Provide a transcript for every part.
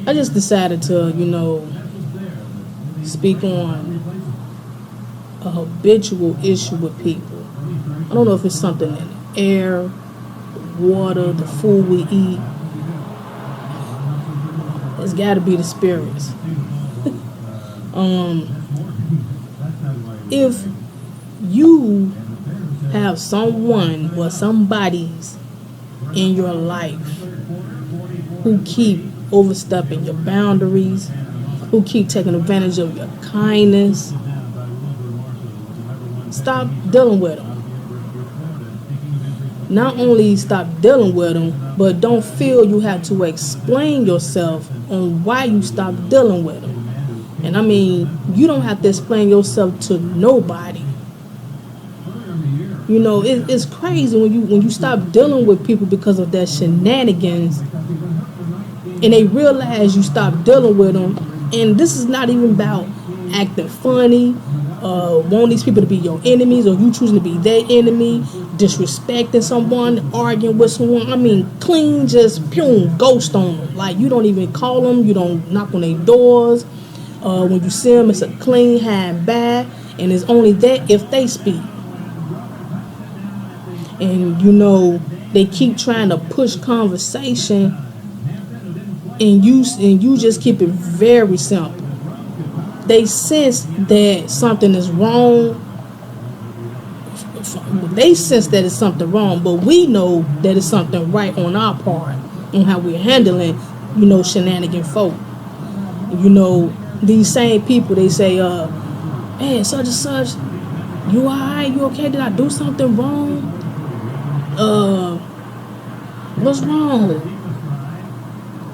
I just decided to, speak on a habitual issue with people. I don't know if it's something in the air, the water, the food we eat. It's got to be the spirits. If you have someone or somebody's in your life who keep overstepping your boundaries, who keep taking advantage of your kindness, stop dealing with them. Not only stop dealing with them, but don't feel you have to explain yourself on why you stop dealing with them. And I mean, you don't have to explain yourself to nobody. It's crazy when you stop dealing with people because of their shenanigans, and they realize you stop dealing with them. And this is not even about acting funny, wanting these people to be your enemies, or you choosing to be their enemy, disrespecting someone, arguing with someone. I mean, clean, just ghost on them. Like, you don't even call them, you don't knock on their doors. When you see them, it's a clean hand bye, and it's only that if they speak. And they keep trying to push conversation, and you just keep it very simple. They sense that something is wrong. They sense that it's something wrong, but we know that it's something right on our part, on how we're handling, shenanigan folk. These same people, they say, hey, such and such, you alright? You okay? Did I do something wrong? What's wrong?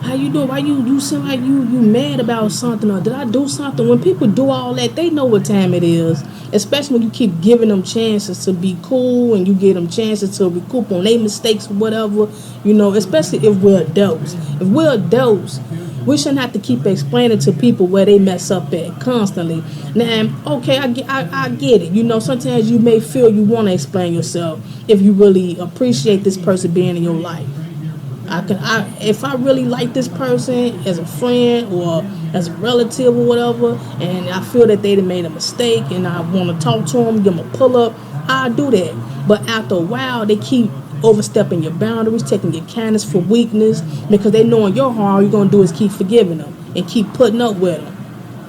How you doing? Why you seem like you mad about something, or did I do something? When people do all that, they know what time it is. Especially when you keep giving them chances to be cool, and you give them chances to recoup on their mistakes or whatever. Especially if we're adults. If we're adults, we shouldn't have to keep explaining to people where they mess up at constantly. Now, okay, I get it. Sometimes you may feel you want to explain yourself if you really appreciate this person being in your life. If I really like this person as a friend or as a relative or whatever, and I feel that they made a mistake and I want to talk to them, give them a pull up, I'll do that. But after a while, they keep overstepping your boundaries, taking your kindness for weakness, because they know in your heart all you're going to do is keep forgiving them and keep putting up with them,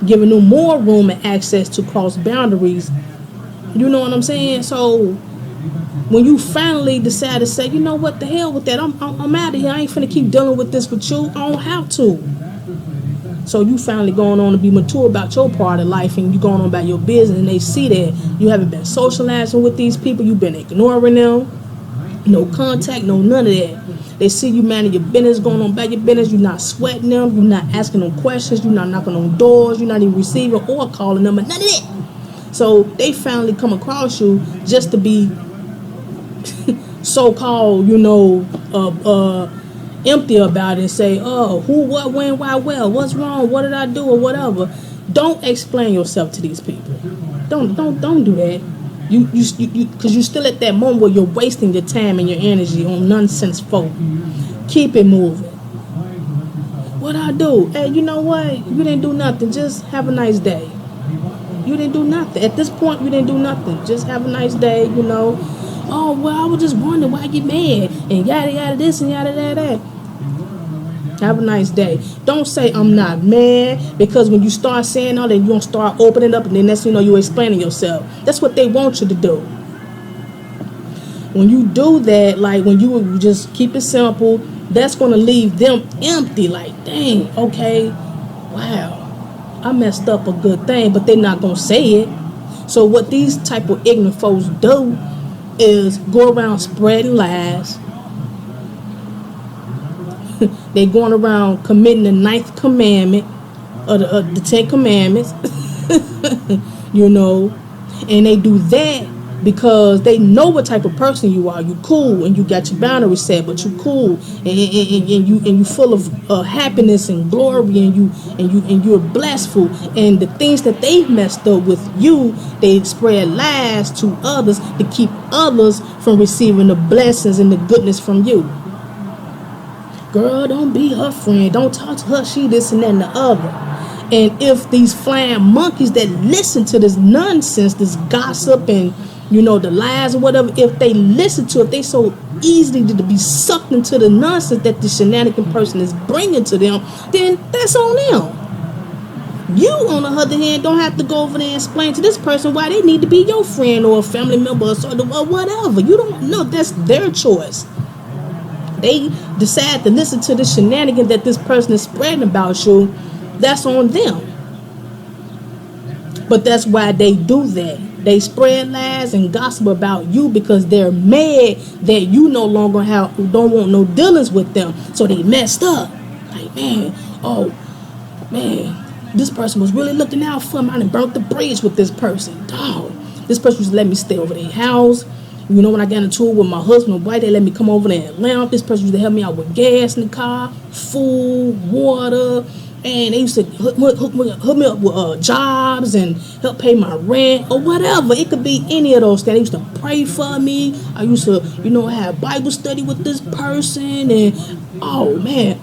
giving them more room and access to cross boundaries. You know what I'm saying? So when you finally decide to say, you know what, the hell with that, I'm out of here, I ain't finna keep dealing with this with you, I don't have to. So you finally going on to be mature about your part of life, and you going on about your business, and they see that you haven't been socializing with these people, you've been ignoring them, no contact, no none of that. They see you manage your business, going on about your business, you're not sweating them, you're not asking them questions, you're not knocking on doors, you're not even receiving or calling them, and none of that. So they finally come across you just to be so-called, empty about it and say, oh, who, what, when, why, well, what's wrong, what did I do, or whatever. Don't explain yourself to these people. Don't do that. Because you're still at that moment where you're wasting your time and your energy on nonsense folk. Keep it moving. What I do? Hey, you know what? You didn't do nothing. Just have a nice day. You didn't do nothing. At this point, you didn't do nothing. Just have a nice day, Oh, well, I was just wondering why you mad, and yada, yada, this, and yada, yada, that. Have a nice day. Don't say I'm not mad, because when you start saying all that, you're going to start opening up, and then next thing you know, you're explaining yourself. That's what they want you to do. When you do that, like when you just keep it simple, that's going to leave them empty. Like, dang, okay, wow, I messed up a good thing, but they're not going to say it. So what these type of ignorant folks do is go around spreading lies. They going around committing the 9th commandment or the 10 commandments, and they do that because they know what type of person you are. You cool and you got your boundaries set, but you cool and you full of happiness and glory, and you're blessful. And the things that they messed up with you, they spread lies to others to keep others from receiving the blessings and the goodness from you. Girl, don't be her friend. Don't talk to her. She this and that and the other. And if these flying monkeys that listen to this nonsense, this gossip and, you know, the lies or whatever, if they listen to it, they so easily to be sucked into the nonsense that the shenanigan person is bringing to them, then that's on them. You, on the other hand, don't have to go over there and explain to this person why they need to be your friend or a family member or whatever. You don't know. That's their choice. They decide to listen to the shenanigans that this person is spreading about you. That's on them. But that's why they do that. They spread lies and gossip about you because they're mad that you no longer don't want no dealings with them. So they messed up. Like, man, this person was really looking out for me. I done burnt the bridge with this person. Dog, this person used to let me stay over their house. You know, when I got into it with my husband and wife, they let me come over there and lamp. This person used to help me out with gas in the car, food, water. And they used to hook me up with jobs and help pay my rent or whatever. It could be any of those things. They used to pray for me. I used to, have Bible study with this person. And, oh, man,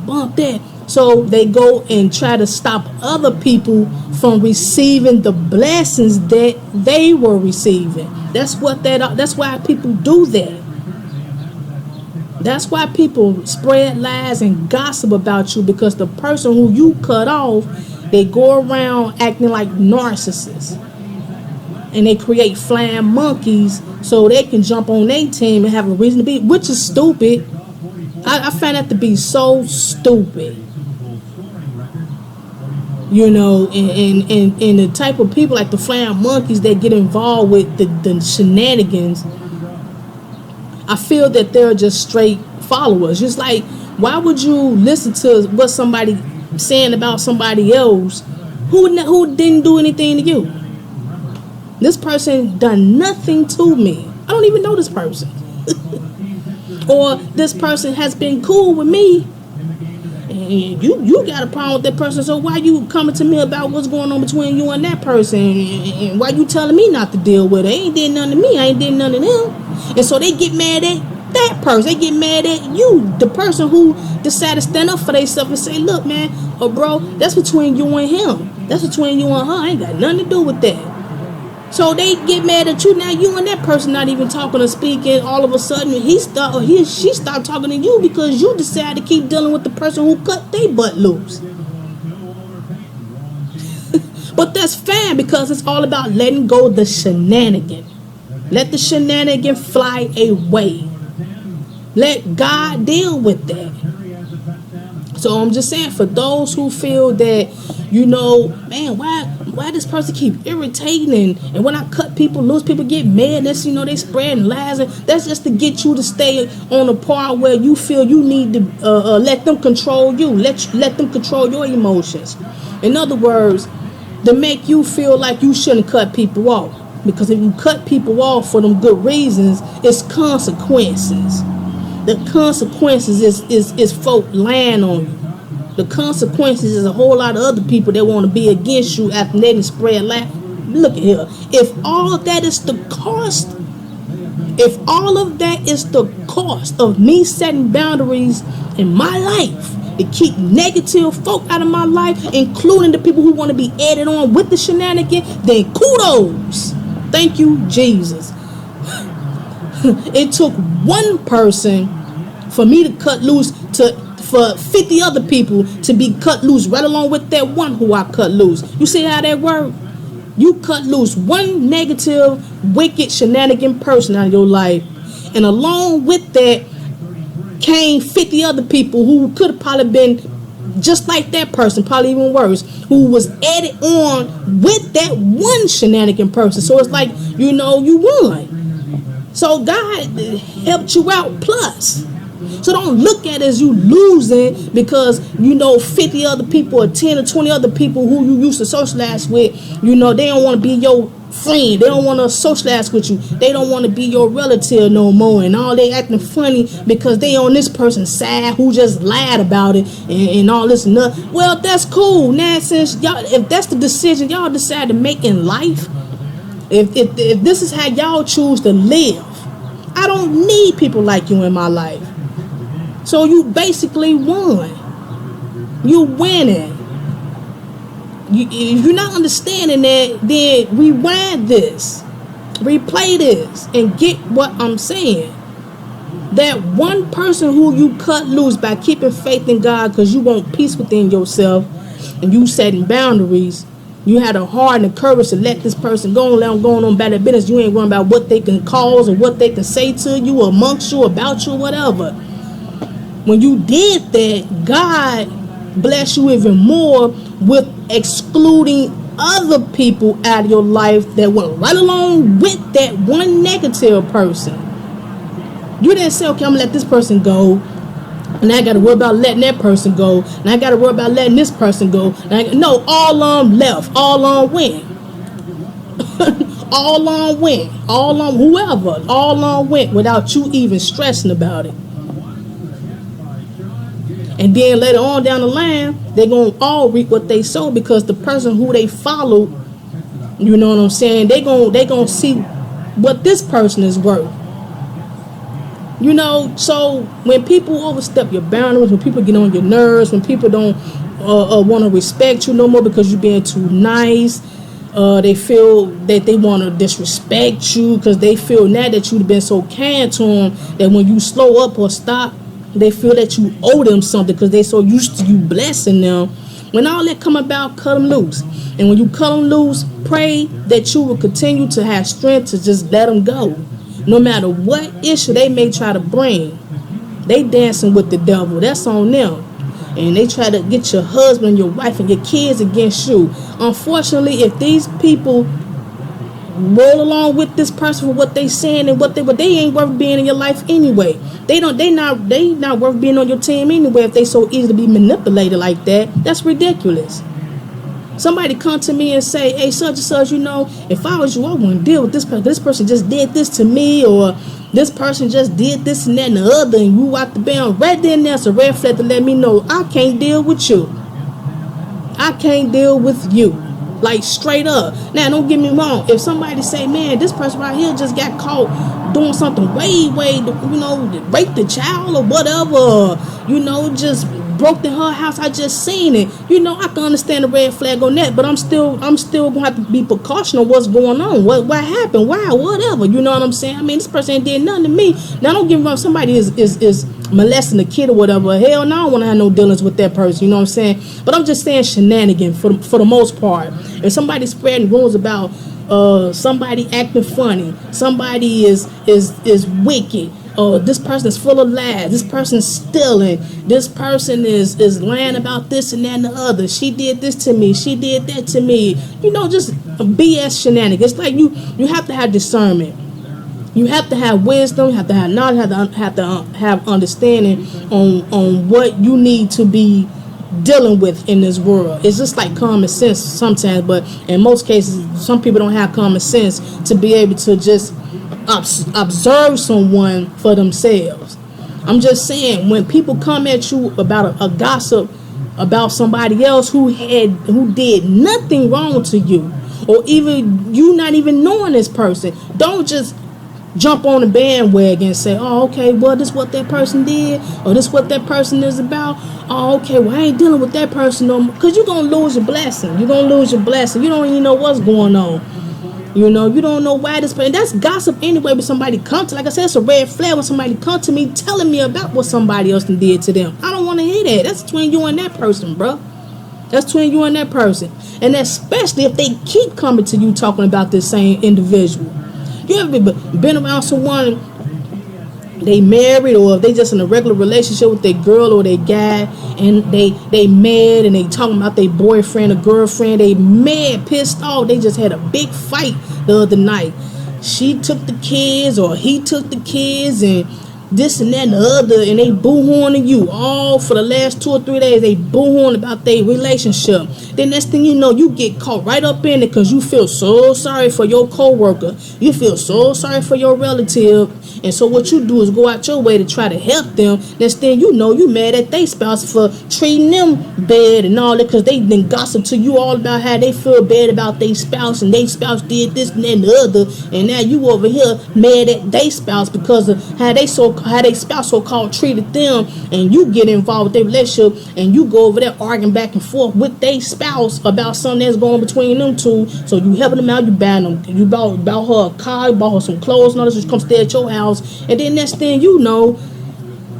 bump that. So they go and try to stop other people from receiving the blessings that they were receiving. That's why people do that. That's why people spread lies and gossip about you, because the person who you cut off, they go around acting like narcissists. And they create flying monkeys so they can jump on their team and have a reason to be, which is stupid. I find that to be so stupid. And the type of people like the flying monkeys that get involved with the shenanigans, I feel that they're just straight followers. Just like, why would you listen to what somebody saying about somebody else who didn't do anything to you? This person done nothing to me. I don't even know this person. Or this person has been cool with me. And you got a problem with that person, so why you coming to me about what's going on between you and that person? And why you telling me not to deal with it? They ain't did nothing to me, I ain't did nothing to them. And so they get mad at that person. They get mad at you, the person who decided to stand up for themselves and say, look, man, bro, that's between you and him. That's between you and her. I ain't got nothing to do with that. So they get mad at you. Now you and that person not even talking or speaking. All of a sudden she stopped talking to you because you decided to keep dealing with the person who cut their butt loose. But that's fine, because it's all about letting go of the shenanigan. Let the shenanigan fly away. Let God deal with that. So I'm just saying, for those who feel that, man, why this person keep irritating, and when I cut people loose, people get mad. That's, they spreading lies, and that's just to get you to stay on a part where you feel you need to let them control you, let them control your emotions. In other words, to make you feel like you shouldn't cut people off, because if you cut people off for them good reasons, it's consequences. The consequences is folk lying on you. The consequences is a whole lot of other people that want to be against you after they spread lies. Look at here. If all of that is the cost, of me setting boundaries in my life to keep negative folk out of my life, including the people who want to be added on with the shenanigan, then kudos. Thank you, Jesus. It took one person for me to cut loose for 50 other people to be cut loose right along with that one who I cut loose. You see how that worked? You cut loose one negative, wicked, shenanigan person out of your life, and along with that came 50 other people who could have probably been just like that person, probably even worse, who was added on with that one shenanigan person. So it's like, you won. So God helped you out plus. So don't look at it as you losing because 50 other people or 10 or 20 other people who you used to socialize with, they don't want to be your friend. They don't want to socialize with you. They don't want to be your relative no more, and all they acting funny because they on this person's side who just lied about it and all this and that. Well, that's cool. Now, since y'all, if that's the decision y'all decide to make in life, if this is how y'all choose to live, I don't need people like you in my life. So you basically won. You winning. If you're not understanding that, then rewind this, replay this, and get what I'm saying. That one person who you cut loose by keeping faith in God because you want peace within yourself and you setting boundaries, you had a heart and the courage to let this person go on, let them go on about their business. You ain't worrying about what they can cause or what they can say to you or amongst you, about you, whatever. When you did that, God bless you even more with excluding other people out of your life that went right along with that one negative person. You didn't say, okay, I'm gonna let this person go, and I gotta worry about letting that person go, and I gotta worry about letting this person go. No, all of them left, all of them went. All of them went, all of them, whoever, all of them went without you even stressing about it. And then later on down the line, they're going to all reap what they sow, because the person who they follow, you know what I'm saying, they gonna see what this person is worth. You know, so when people overstep your boundaries, when people get on your nerves, when people don't want to respect you no more because you're being too nice, they feel that they want to disrespect you because they feel now that you've been so kind to them that when you slow up or stop, they feel that you owe them something because they're so used to you blessing them. When all that come about, cut them loose. And when you cut them loose, pray that you will continue to have strength to just let them go. No matter what issue they may try to bring, they dancing with the devil. That's on them. And they try to get your husband, your wife, and your kids against you. Unfortunately, if these people roll along with this person for what they saying and what they ain't worth being in your life anyway. They not worth being on your team anyway if they so easy to be manipulated like that. That's ridiculous. Somebody come to me and say, hey, such and such, you know, if I was you, I wouldn't deal with this person. This person just did this to me, or this person just did this and that and the other, and you out the band. Right then, there's a red flag to let me know I can't deal with you. I can't deal with you. Like, straight up. Now, don't get me wrong. If somebody say, man, this person right here just got caught doing something way, you know, raped the child or whatever, you know, just broke in her house, I just seen it. You know, I can understand the red flag on that, but I'm still gonna have to be precaution on what's going on. What happened? Why? Whatever. You know what I'm saying? I mean, this person ain't did nothing to me. Now, don't get me wrong. Somebody is molesting a kid or whatever. Hell no, I don't want to have no dealings with that person. You know what I'm saying? But I'm just saying shenanigans for the most part. If somebody's spreading rumors about somebody acting funny, somebody is wicked, this person is full of lies, this person is stealing, this person is lying about this and that and the other, she did this to me, she did that to me, you know, just BS shenanigans. It's like you have to have discernment. You have to have wisdom, you have to have knowledge, have to have understanding on what you need to be dealing with in this world. It's just like common sense sometimes, but in most cases, some people don't have common sense to be able to just observe someone for themselves. I'm just saying, when people come at you about a gossip about somebody else who did nothing wrong to you, or even you not even knowing this person, don't just jump on the bandwagon and say, oh, okay, well, this is what that person did, or this is what that person is about. Oh, okay, well, I ain't dealing with that person no more. Because you're going to lose your blessing. You're going to lose your blessing. You don't even know what's going on. You know, you don't know why this person. That's gossip anyway. When somebody comes to, like I said, it's a red flag when somebody comes to me telling me about what somebody else did to them. I don't want to hear that. That's between you and that person, bro. That's between you and that person. And especially if they keep coming to you talking about this same individual. You ever been around someone, they married, or if they just in a regular relationship with their girl or their guy, and they mad and they talking about their boyfriend or girlfriend, they mad, pissed off, they just had a big fight the other night. She took the kids or he took the kids and this and that and the other, and they boo-hooing you all for the last 2 or 3 days. They boo-hooing about their relationship. Then next thing you know, you get caught right up in it because you feel so sorry for your coworker. You feel so sorry for your relative. And so what you do is go out your way to try to help them. Next thing you know, you mad at their spouse for treating them bad and all that, because they then gossip to you all about how they feel bad about their spouse, and their spouse did this and that and the other. And now you over here mad at their spouse because of how they spouse so-called treated them, and you get involved with their relationship, and you go over there arguing back and forth with their spouse about something that's going between them two. So you helping them out, you buying them, you bought her a car, you bought her some clothes and all this, she come stay at your house. And then next thing you know,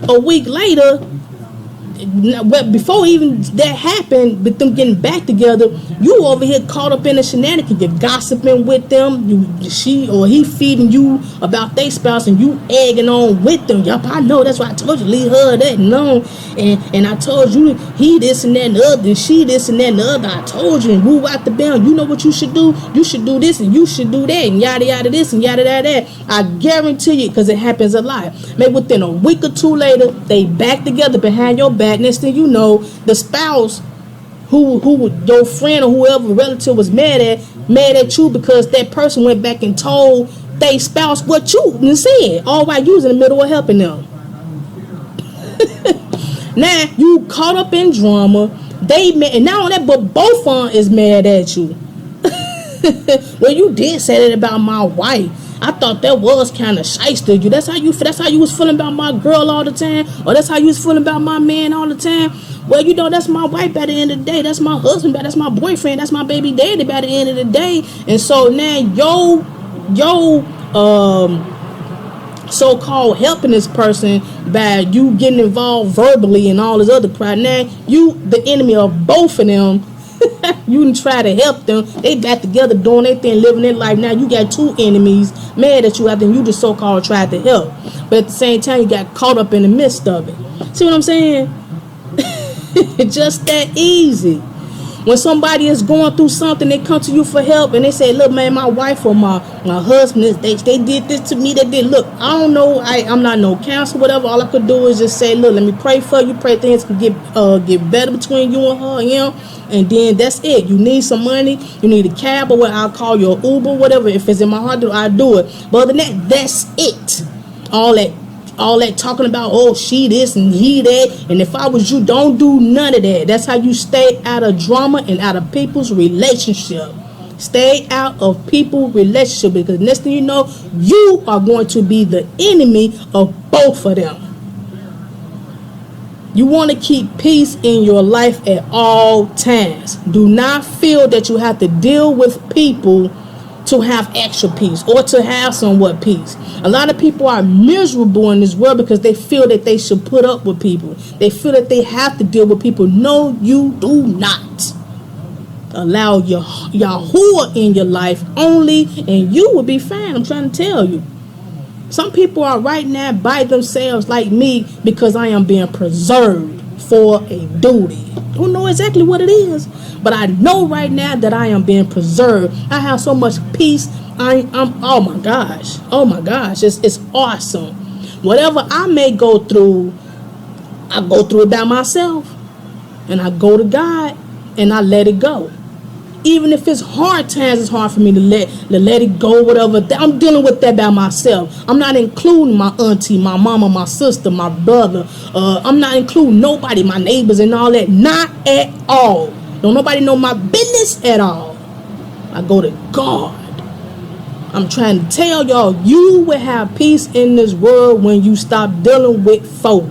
a week later, before even that happened, with them getting back together, you over here caught up in the shenanigans. You're gossiping with them. She or he feeding you about their spouse, and you egging on with them. Yup, I know. That's why I told you leave her that alone. And I told you he this and that and the other, and she this and that and the other. I told you, and woo out the bell. You know what you should do? You should do this and you should do that, and yada yada this and yada yada that. I guarantee you, because it happens a lot. Maybe within a week or two later, they back together behind your back. Next thing you know, the spouse who your friend or whoever relative was mad at you because that person went back and told their spouse what you said, all while you was in the middle of helping them. Now you caught up in drama. They mad, and not only that, but both of them is mad at you. Well, you did say that about my wife. I thought that was kind of shyster you. That's how you was feeling about my girl all the time, or that's how you was feeling about my man all the time. Well, you know, that's my wife by the end of the day. That's my husband, that's my boyfriend, that's my baby daddy by the end of the day. And so now yo so-called helping this person by you getting involved verbally and all this other crap. Now you the enemy of both of them. You didn't try to help them. They back together doing their thing, living their life. Now you got two enemies mad at you after you just so-called tried to help. But at the same time, you got caught up in the midst of it. See what I'm saying? It's just that easy. When somebody is going through something, they come to you for help and they say, look, man, my wife or my husband, they did this to me. They did. Look, I don't know. I'm not no counselor, whatever. All I could do is just say, look, let me pray for you. Pray things can get better between you and her and him. And then that's it. You need some money. You need a cab or what? I'll call your Uber, whatever. If it's in my heart, I'll do it. But other than that, that's it. All that talking about, oh, she this and he that, and if I was you, don't do none of that. That's how you stay out of drama and out of people's relationship. Stay out of people's relationship, because next thing you know, you are going to be the enemy of both of them. You want to keep peace in your life at all times. Do not feel that you have to deal with people to have extra peace or to have somewhat peace. A lot of people are miserable in this world because they feel that they should put up with people. They feel that they have to deal with people. No, you do not. Allow your Yahuah in your life only, and you will be fine. I'm trying to tell you. Some people are right now by themselves like me because I am being preserved for a duty. Don't know exactly what it is, but I know right now that I am being preserved. I have so much peace. I'm oh my gosh, it's awesome. Whatever I may go through, I go through it by myself, and I go to God and I let it go. Even if it's hard times, it's hard for me to let it go, whatever. I'm dealing with that by myself. I'm not including my auntie, my mama, my sister, my brother. I'm not including nobody, my neighbors and all that. Not at all. Don't nobody know my business at all. I go to God. I'm trying to tell y'all, you will have peace in this world when you stop dealing with folk.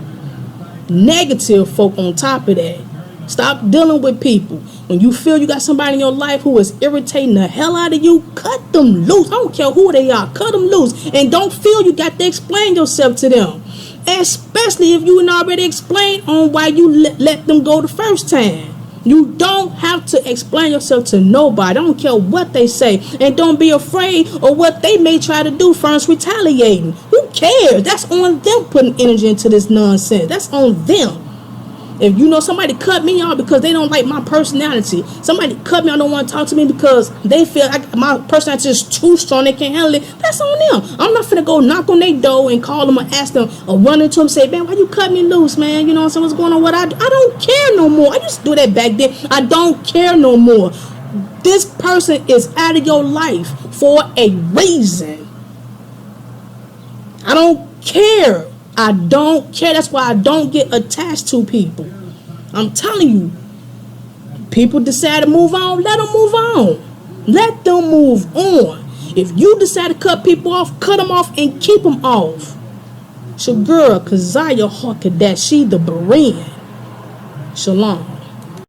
Negative folk on top of that. Stop dealing with people. When you feel you got somebody in your life who is irritating the hell out of you, cut them loose. I don't care who they are. Cut them loose. And don't feel you got to explain yourself to them. Especially if you already explained on why you let them go the first time. You don't have to explain yourself to nobody. I don't care what they say. And don't be afraid of what they may try to do first, retaliating. Who cares? That's on them putting energy into this nonsense. That's on them. If you know somebody cut me off because they don't like my personality, somebody cut me off, don't want to talk to me because they feel like my personality is too strong, they can't handle it, that's on them. I'm not finna go knock on their door and call them or ask them or run into them and say, man, why you cut me loose, man? You know what I'm saying? What's going on? What I don't care no more. I used to do that back then. I don't care no more. This person is out of your life for a reason. I don't care. I don't care. That's why I don't get attached to people. I'm telling you, people decide to move on, let them move on. Let them move on. If you decide to cut people off, cut them off and keep them off. It's your girl, Keziah HaQodesh, she the Berean. Shalom.